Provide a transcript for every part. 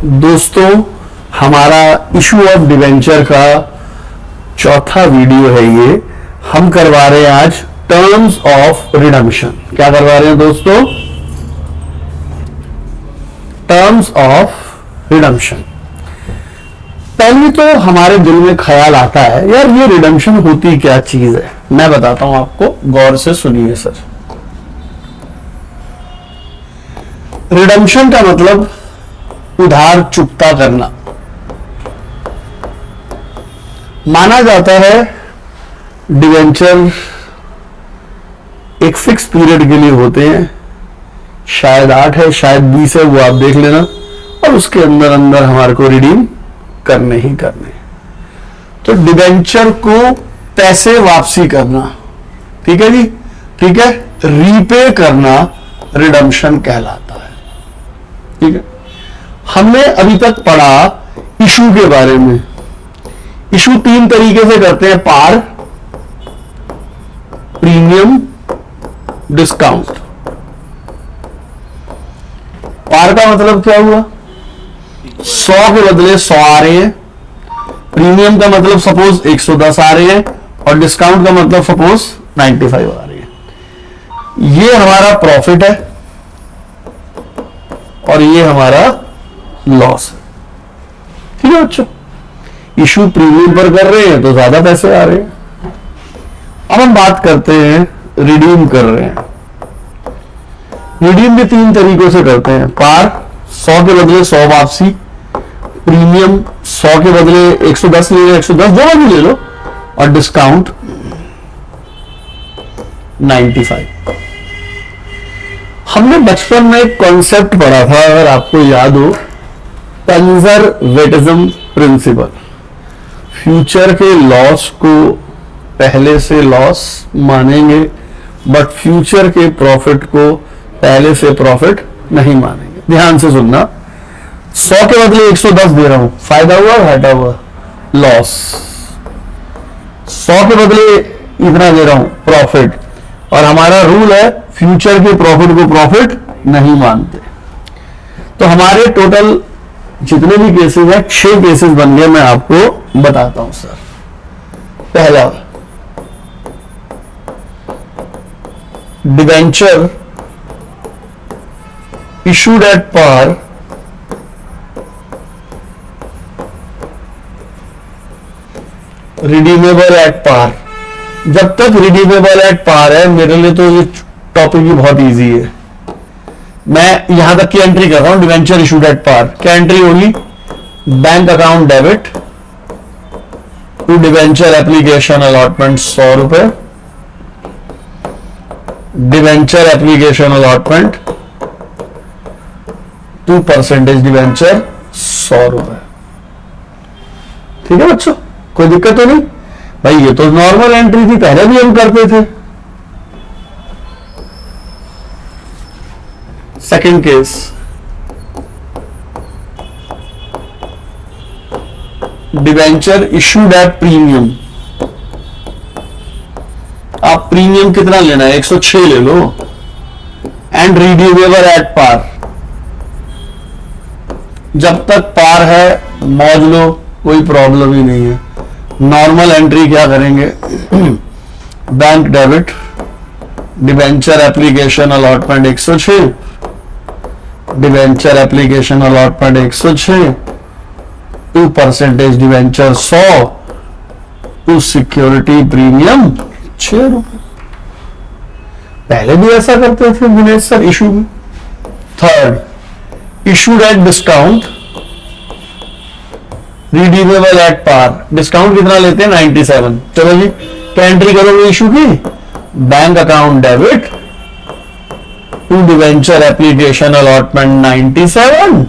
दोस्तों, हमारा issue of debenture का चौथा वीडियो है ये। हम करवा रहे हैं आज टर्म्स ऑफ रिडम्पशन। क्या करवा रहे हैं दोस्तों? Terms of redemption. पहले तो हमारे दिल में ख्याल आता है, यार ये रिडम्पशन होती क्या चीज है। मैं बताता हूं आपको, गौर से सुनिए सर। रिडम्पशन का मतलब उधार चुकता करना। माना जाता है डिवेंचर एक फिक्स पीरियड के लिए होते हैं, शायद 8 है शायद 20 है, वो आप देख लेना, और उसके अंदर अंदर हमारे को रिडीम करने ही करने। तो डिवेंचर को पैसे वापसी करना, ठीक है जी, ठीक है, रीपे करना रिडम्पशन कहलाता है। ठीक है, हमने अभी तक पढ़ा इशू के बारे में। इशू 3 तरीके से करते हैं: पार, प्रीमियम, डिस्काउंट। पार का मतलब क्या हुआ? 100 के बदले 100 आ रहे हैं। प्रीमियम का मतलब सपोज 110 आ रहे हैं, और डिस्काउंट का मतलब सपोज 95 आ रहे हैं। ये हमारा प्रॉफिट है और ये हमारा लॉस है। ठीक है बच्चों, इशू प्रीमियम पर कर रहे हैं तो ज्यादा पैसे आ रहे हैं। अब हम बात करते हैं रिडीम कर रहे हैं। रिडीम भी 3 तरीकों से करते हैं: पार 100 के बदले 100 वापसी, प्रीमियम 100 के बदले 110 ले लो, 110 जो भी ले लो, और डिस्काउंट 95। हमने बचपन में एक कॉन्सेप्ट पढ़ा था, अगर आपको याद हो, कंजर्वेटिज्म प्रिंसिपल। फ्यूचर के लॉस को पहले से लॉस मानेंगे, बट फ्यूचर के प्रॉफिट को पहले से प्रॉफिट नहीं मानेंगे। ध्यान से सुनना, 100 के बदले 110 दे रहा हूं, फायदा हुआ घाटा हुआ? लॉस। 100 के बदले इतना दे रहा हूं, प्रॉफिट। और हमारा रूल है फ्यूचर के प्रॉफिट को प्रॉफिट नहीं मानते। तो हमारे टोटल जितने भी केसेस हैं, 6 केसेस बन गए। मैं आपको बताता हूं सर। पहला, debenture issued at par redeemable at par। जब तक रिडीमेबल एट पार है, मेरे लिए तो ये टॉपिक ही बहुत इजी है। मैं यहां तक की एंट्री कर रहा हूं, डिवेंचर इशूड एट पार। क्या एंट्री होगी? Bank account debit to debenture application allotment 100 रुपए, डिवेंचर एप्लीकेशन अलॉटमेंट 2% डिवेंचर 100 रुपए। ठीक है बच्चों, कोई दिक्कत तो नहीं भाई? ये तो नॉर्मल एंट्री थी, पहले भी हम करते थे। Second case, debenture issued at premium. आप प्रीमियम कितना लेना है? 106 ले लो, एंड रिडीमेबल एट पार। जब तक पार है मौज लो, कोई प्रॉब्लम ही नहीं है। नॉर्मल एंट्री क्या करेंगे? Bank debit debenture application allotment 106, debenture application allotment 106, 2% debenture 100, to security premium 6 रुपए। पहले भी ऐसा करते थे दिनेश सर इशू में। Third, issued at discount redeemable at par। डिस्काउंट कितना लेते हैं? 97। चलो जी, क्या एंट्री करोगे इशू की? Bank account debit to debenture application allotment 97,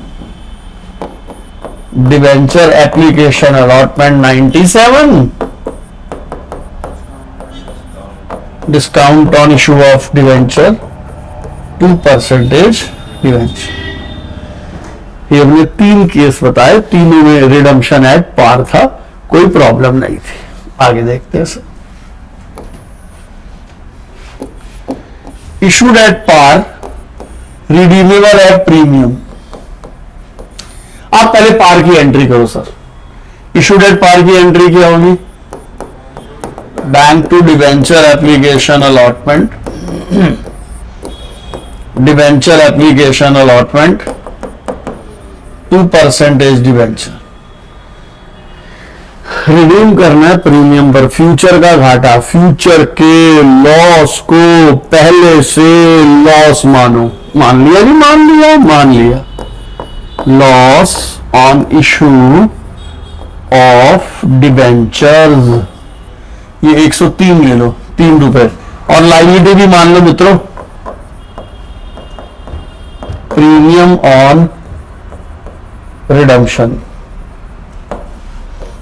debenture application allotment 97, discount on issue of debenture 2% debenture. ये हमने 3 केस बताए, तीनों में रिडम्पशन एट पार था, कोई प्रॉब्लम नहीं थी। आगे देखते हैं sir. issued at par, redeemable at premium। आप पहले पार की एंट्री करो सर। इशूड एट पार की एंट्री क्या होगी? Bank to debenture application allotment, debenture application allotment 2% debenture. Redeem करना है प्रीमियम पर। फ्यूचर का घाटा, फ्यूचर के लॉस को पहले से लॉस मानो। मान लिया जी? मान लिया, मान लिया। Loss on issue of debentures, ये 103 ले लो, 3 रुपए। और लाइबिलिटी भी मान लो मित्रों, प्रीमियम ऑन रिडम्पशन।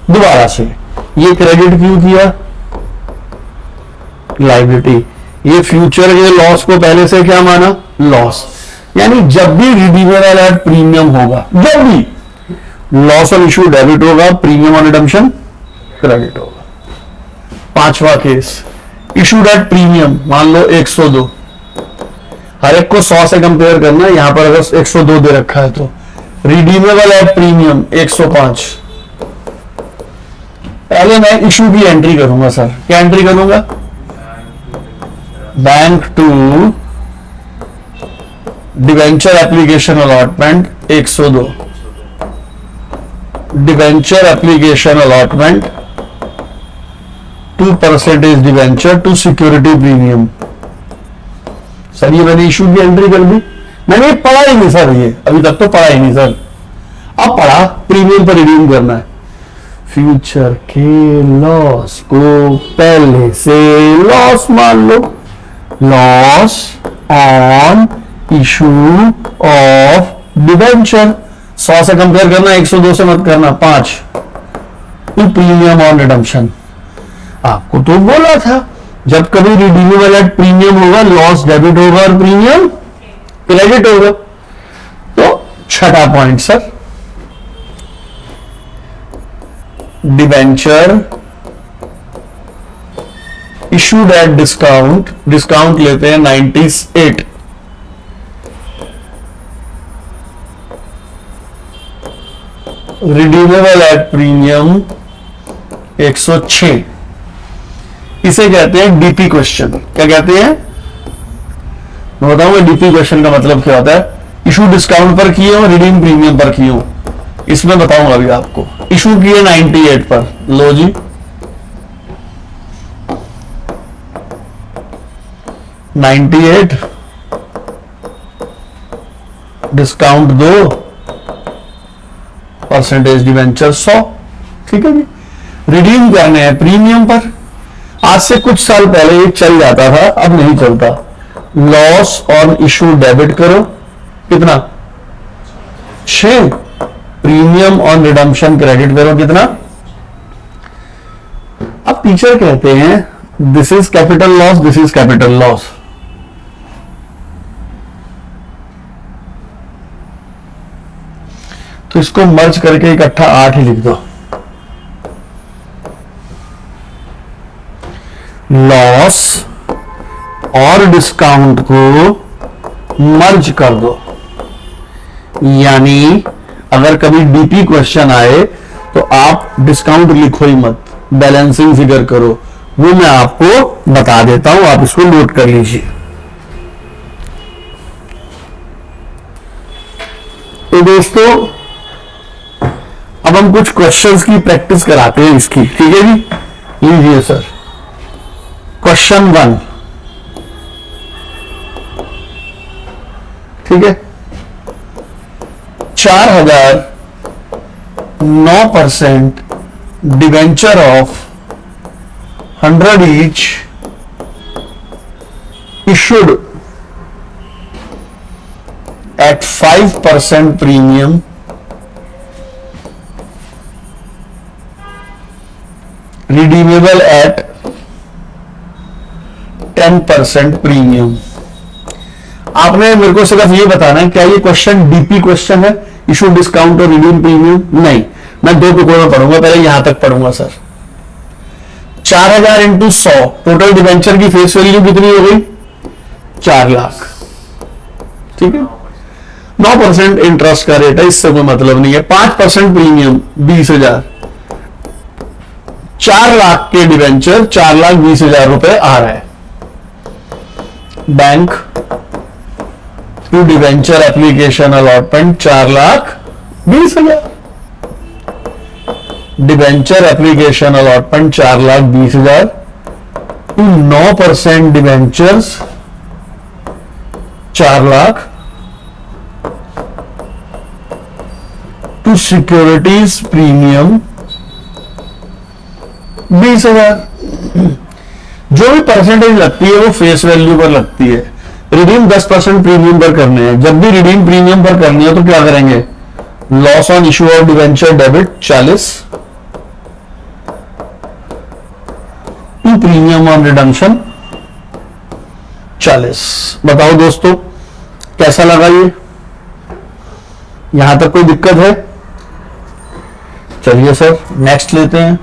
दोबारा से ये क्रेडिट क्यों किया? लाइबिलिटी। ये फ्यूचर के लॉस को पहले से क्या माना? लॉस। यानी जब भी रिडीमेबल एट प्रीमियम होगा, जब भी लॉस ऑन इशू डेबिट होगा, प्रीमियम ऑन रिडम्पशन क्रेडिट होगा। पांचवा केस, इशूड एट प्रीमियम मान लो 102, हर एक को 100 से कंपेयर करना है। यहां पर अगर 102 दे रखा है तो रिडीमेबल एट प्रीमियम 105। पहले मैं इशू की एंट्री करूंगा सर। क्या एंट्री करूंगा? Bank to debenture application allotment 102, debenture application allotment 2% debenture to security premium. Sir ये मैंने इशू की एंट्री कर दी, मैंने पढ़ा ही नहीं सर, ये अभी तक तो पढ़ा ही नहीं सर। अब पढ़ा, प्रीमियम पर रिडीम करना है। फ्यूचर के लॉस को पहले से लॉस मान लो। Loss on issue of debenture, 100 से कंपेयर करना, 102 से मत करना, 5। Premium on redemption. आपको तो बोला था जब कभी रिडीमेबल एट प्रीमियम होगा, लॉस डेबिट होगा और प्रीमियम क्रेडिट होगा। तो छठा point sir, debenture issued at discount, discount लेते हैं 98, रिडीमेबल एट प्रीमियम 106। इसे कहते हैं डीपी क्वेश्चन। क्या कहते हैं? मैं बताऊंगा डीपी क्वेश्चन का मतलब क्या होता है। इशू डिस्काउंट पर किए हो, रिडीम प्रीमियम पर किए हो, इसमें बताऊंगा अभी आपको। इशू किए 98 पर, लो जी 98, डिस्काउंट 2% डिवेंचर 100। ठीक है जी। रिडीम करने हैं प्रीमियम पर। आज से कुछ साल पहले ये चल जाता था, अब नहीं चलता। लॉस ऑन इशू डेबिट करो, कितना? 6। प्रीमियम ऑन रिडम्पशन क्रेडिट करो, कितना? अब टीचर कहते हैं this is capital loss, this is capital loss. तो इसको मर्ज करके इकट्ठा 8 ही लिख दो। लॉस और डिस्काउंट को मर्ज कर दो। यानी अगर कभी डीपी क्वेश्चन आए तो आप डिस्काउंट लिखो ही मत, बैलेंसिंग फिगर करो। वो मैं आपको बता देता हूं, आप इसको नोट कर लीजिए। तो दोस्तों अब हम कुछ क्वेश्चंस की प्रैक्टिस कराते हैं इसकी। ठीक है जी, लीजिए सर। क्वेश्चन 1, ठीक है। 4009% debenture of 100 each issued at 5% premium, redeemable at 10% premium. आपने मेरे को सिर्फ ये बताना है क्या ये क्वेश्चन डीपी क्वेश्चन है, इशू डिस्काउंट और रिडीम प्रीमियम? नहीं, मैं 2 टुकड़ों में पढ़ूंगा, पहले यहां तक पढ़ूंगा सर। 4000 इंटू 100, टोटल डिवेंचर की फेस वैल्यू कितनी हो गई? 4 लाख। ठीक है। 9% इंटरेस्ट का रेट है, इससे कोई मतलब नहीं है। 5% प्रीमियम 20,000, 4 लाख के डिवेंचर 4,20,000 रुपए आ रहा है। Bank to debenture application allotment 4,20,000, debenture application allotment 4,20,000 to 9% debentures 4 lakh to securities premium 20,000। जो भी परसेंटेज लगती है वो फेस वैल्यू पर लगती है। रिडीम 10% प्रीमियम पर करने हैं। जब भी रिडीम प्रीमियम पर करनी है तो क्या करेंगे, loss on issue of debenture debit 40 to premium on redemption 40। बताओ दोस्तों कैसा लगा ये, यहां तक कोई दिक्कत है? चलिए सर नेक्स्ट लेते हैं,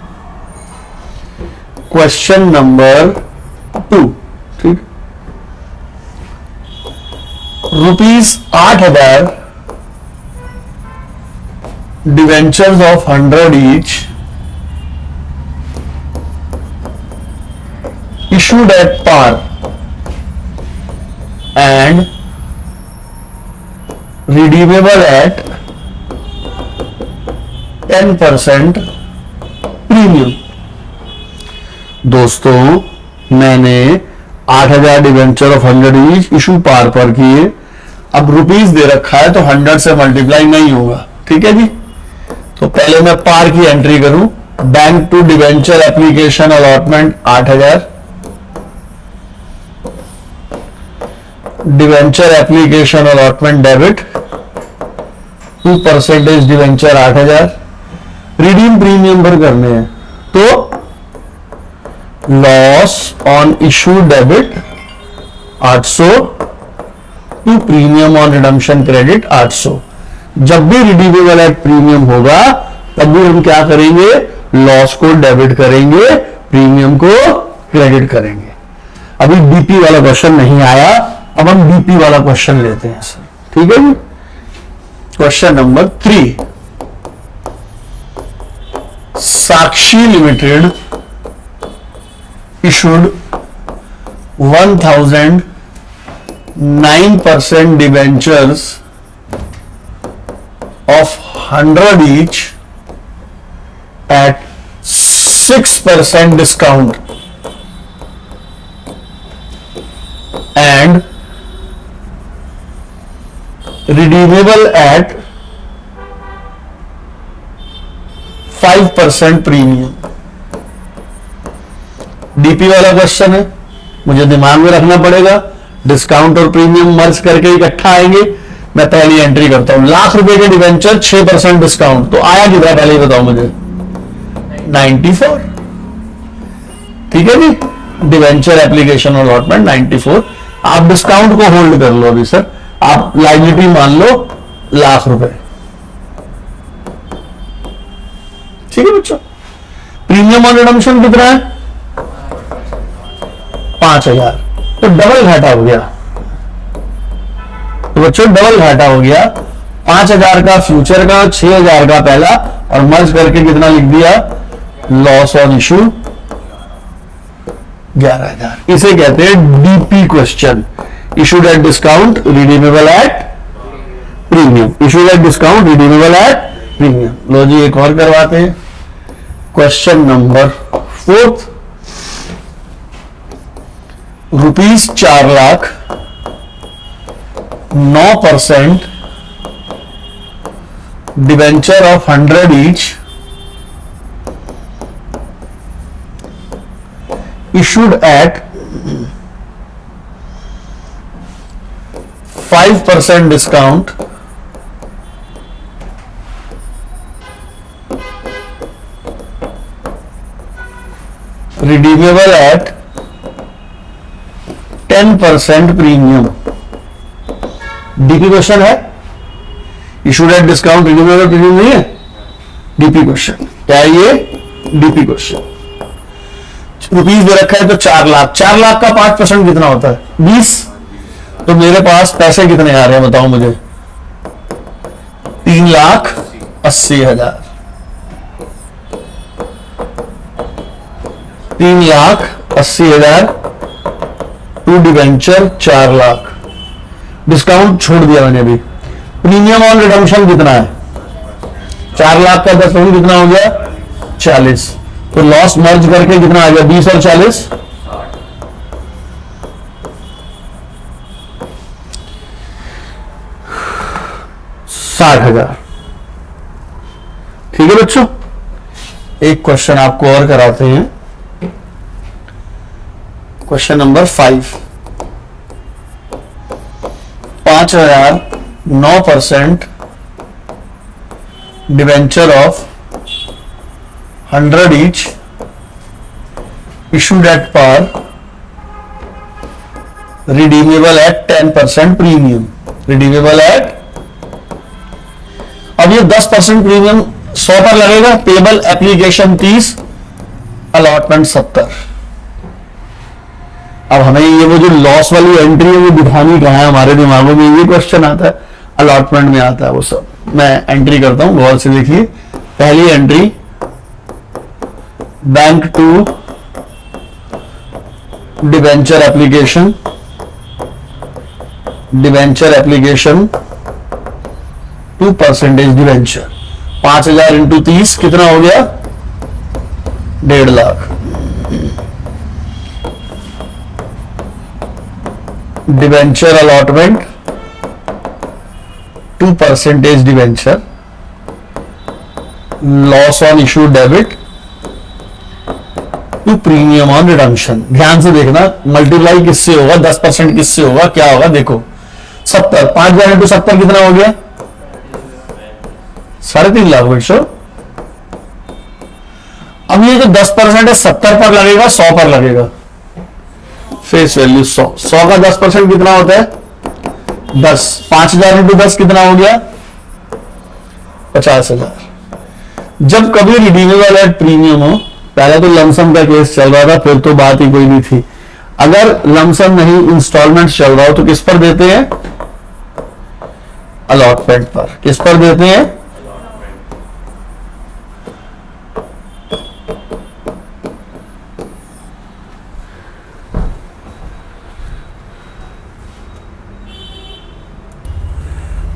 क्वेश्चन नंबर 2। ठीक, ₹8,000 debentures of 100 each issued at par and redeemable at 10% premium. दोस्तों मैंने 8,000 डिवेंचर ऑफ 100 ईच इशू पार पर किए। अब रुपीस दे रखा है तो 100 से मल्टीप्लाई नहीं होगा। ठीक है जी, तो पहले मैं पार की एंट्री करूं। Bank to debenture application allotment 8,000, debenture application allotment debit 2% debenture 8,000, redeem premium पर करने हैं तो loss on issue debit 800 to premium on redemption credit 800। जब भी रिडीमेबल एट प्रीमियम होगा तब भी हम क्या करेंगे, लॉस को डेबिट करेंगे, प्रीमियम को क्रेडिट करेंगे। अभी डीपी वाला क्वेश्चन नहीं आया, अब हम डीपी वाला क्वेश्चन लेते हैं सर। ठीक है जी, question number 3। Sakshi limited issued 1,009% debentures of 100 each at 6% discount and redeemable at 5% premium. DP वाला क्वेश्चन है, मुझे दिमाग में रखना पड़ेगा, डिस्काउंट और प्रीमियम मर्ज करके इकट्ठा आएंगे। मैं पहली एंट्री करता हूं, ₹1,00,000 के डिवेंचर 6% डिस्काउंट, तो आया कितना पहले ही बताओ मुझे, 94। ठीक है जी, डिवेंचर एप्लीकेशन अलॉटमेंट 94। आप डिस्काउंट को होल्ड कर लो अभी सर, आप लायबिलिटी मान लो ₹1,00,000। ठीक है बच्चों, प्रीमियम ऑन रिडम्पशन कितना है, 5,000, तो डबल घाटा हो गया। तो बच्चों डबल घाटा हो गया, 5,000 का फ्यूचर का, 6,000 का पहला, और मर्ज करके कितना लिख दिया, लॉस ऑन इशू 11,000। इसे कहते हैं DP question, issued at discount redeemable at premium, issued at discount redeemable at premium. लो जी एक और करवाते हैं, question number 4। ₹4,00,000 9% debenture of 100 each issued at 5% discount redeemable at 10% premium. DP question है, issued at discount redeemable premium नहीं है, DP question. क्या है ये, डीपी क्वेश्चन। रुपीस दे रखा है तो 4,00,000, 4,00,000 का 5% कितना होता है, 20। तो मेरे पास पैसे कितने आ रहे हैं बताओ मुझे, 3,80,000, 3,80,000 टू डिवेंचर 4 लाख। डिस्काउंट छोड़ दिया मैंने अभी। प्रीमियम ऑन रिडम्पशन कितना है? 4 लाख का 10% कितना हो गया? 40। तो लॉस मर्ज करके कितना आ गया? 20 और 40, 60,000। ठीक है बच्चों, एक क्वेश्चन आपको और कराते हैं। Question number 5। 5,000 9% debenture of 100 each issued at par, redeemable at 10% premium, redeemable at, अब ये 10% प्रीमियम 100 पर लगेगा, पेबल एप्लीकेशन 30, अलॉटमेंट 70। अब हमें ये वो जो लॉस वाली एंट्री है वो दिखानी कहाँ है? हमारे दिमागों में ये क्वेश्चन आता है, अलॉटमेंट में आता है वो सब। मैं एंट्री करता हूं, गौर से देखिए। पहली entry, bank to debenture application, debenture application to percentage debenture. 5,000 into 30 कितना हो गया? 1.5 lakh. Debenture allotment to percentage debenture, loss on issue debit to premium on redemption. ध्यान से देखना, मल्टीप्लाई किससे होगा? 10% किससे होगा? क्या होगा? देखो 70, 5,000 इंटू 70 कितना हो गया? 3.5 लाख बच्चों। अब ये जो 10% है 70 पर लगेगा, 100 पर लगेगा। फेस वैल्यू 100, 100 का 10% कितना होता है? 10। 5,000 इंटू 10 कितना हो गया? 50,000। जब कभी रिडीमेबल एट प्रीमियम हो, पहले तो लमसम का केस चल रहा था, फिर तो बात ही कोई नहीं थी। अगर लमसम नहीं, इंस्टॉलमेंट चल रहा हो तो किस पर देते हैं? अलॉटमेंट पर। किस पर देते हैं?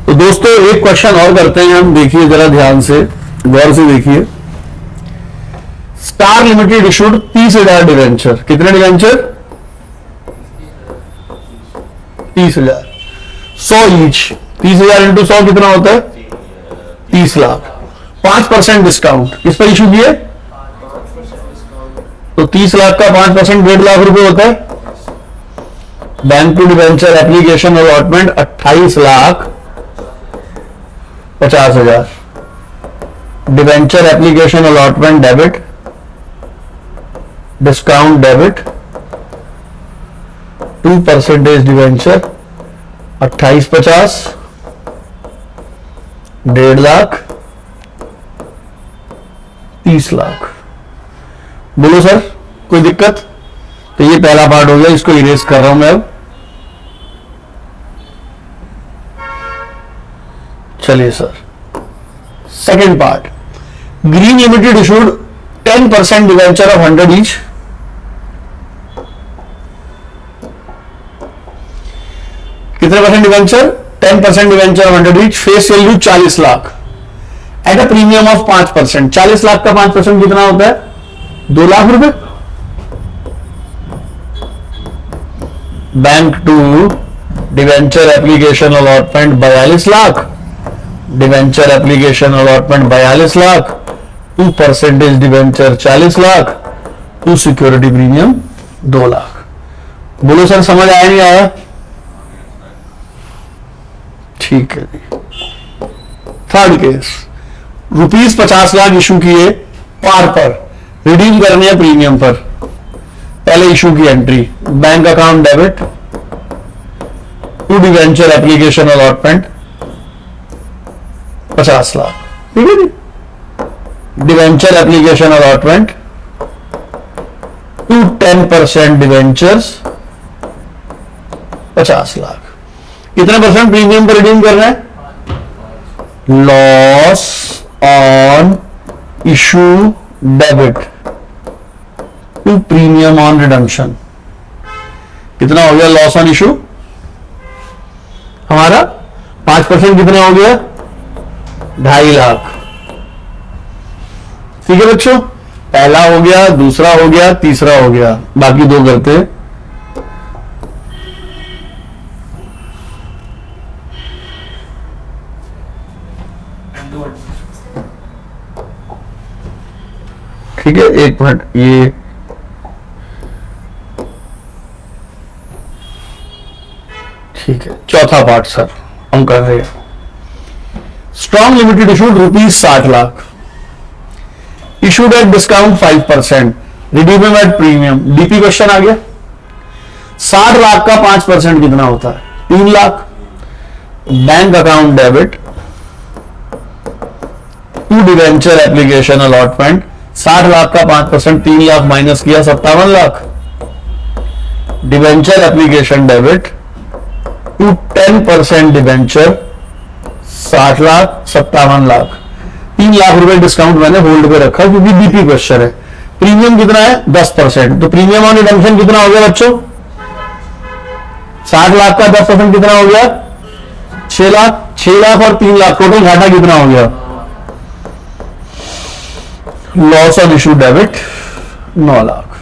तो दोस्तों एक क्वेश्चन और करते हैं हम, देखिए जरा ध्यान से, गौर से देखिए। Star limited issued 30,000 debenture. कितने डिवेंचर? 30,000, 100 ईच। 30,000 इंटू 100 कितना होता है? 30 लाख। 5% डिस्काउंट किस पर इशू किए? तो 30 लाख का 5% 1.5 लाख रुपए होता है। Bank to debenture application allotment 28,50,000। Debenture application allotment debit, discount debit to percentage debenture 28,50, 1.5 lakh, 30 lakh. बोलो सर कोई दिक्कत? तो ये पहला पार्ट हो गया, इसको इरेज कर रहा हूं मैं अब। चलिए sir, second part. Green limited issued 10% debenture of 100 each. कितने percent debenture? 10% debenture of 100 each. Face value 40 lakh at a premium of 5%। 40 lakh का 5% कितना होता है? 2 लाख रुपए। Bank to debenture application allotment 42 lakh. Debenture application allotment 42 lakh to percentage debenture 40 lakh to security premium 2 lakh. बोलो sir समझ आया नहीं आया? ठीक है जी। थर्ड केस, ₹50 लाख इशू किए पार पर, रिडीम करने हैं प्रीमियम पर। पहले इशू की entry, bank account debit to debenture application allotment 50 lakh. ठीक है जी। Debenture application allotment to 10% debentures 50 lakh. कितने परसेंट प्रीमियम पर रिडीम करना है? Loss on issue debit to premium on redemption. कितना हो गया लॉस ऑन इशू हमारा? 5% कितना हो गया? 2.5 लाख। ठीक है बच्चों, पहला हो गया, दूसरा हो गया, तीसरा हो गया, बाकी 2 करते। ठीक है, 1 मिनट, ये ठीक है। चौथा पार्ट सर हम कर रहे हैं। Strong limited issued ₹60 lakh, issued at discount 5%, redeemable at premium. DP question आ गया। 60 लाख का 5% कितना होता है? 3 lakh. Bank account debit to debenture application allotment. 60 lakh का 5%, 3 लाख माइनस किया, 57 lakh. Debenture application debit to 10% debenture, 60 lakh, 57 lakh. 3 lakh रुपए डिस्काउंट मैंने होल्ड पे रखा क्योंकि डीपी क्वेश्चन है। प्रीमियम कितना है? 10%। तो प्रीमियम ऑन रिडम्पशन कितना हो गया बच्चों? 60 लाख का 10% कितना हो गया? 6 लाख। 6 लाख और 3 लाख, टोटल घाटा कितना हो गया? Loss on issue debit 9 lakh.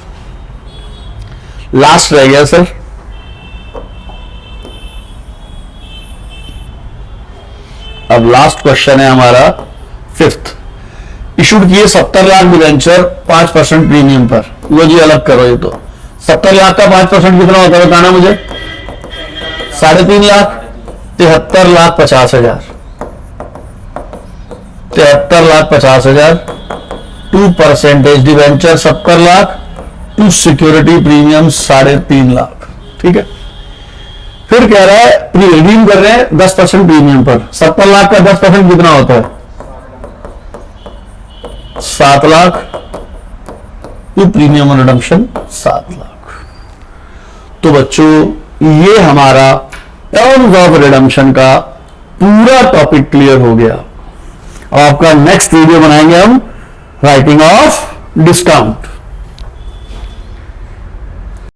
Last रह गया सर अब लास्ट क्वेश्चन है हमारा 5th। इशूड किए 70 लाख डिवेंचर 5% प्रीमियम पर। वो जी अलग करो, ये तो 70 लाख का 5% कितना होता है बताना मुझे? 3.5 lakh. 73 lakh 50,000। 73 lakh 50,000 2% debenture 70 lakh to security premium 3.5 lakh. ठीक है, फिर कह रहा है रिडीम कर रहे हैं 10% प्रीमियम पर। 70 लाख का 10% कितना होता है? 7 lakh to premium on redemption 7 lakh. तो बच्चों ये हमारा टर्म्स ऑफ रिडम्पशन का पूरा टॉपिक क्लियर हो गया। अब आपका नेक्स्ट वीडियो बनाएंगे हम राइटिंग ऑफ डिस्काउंट।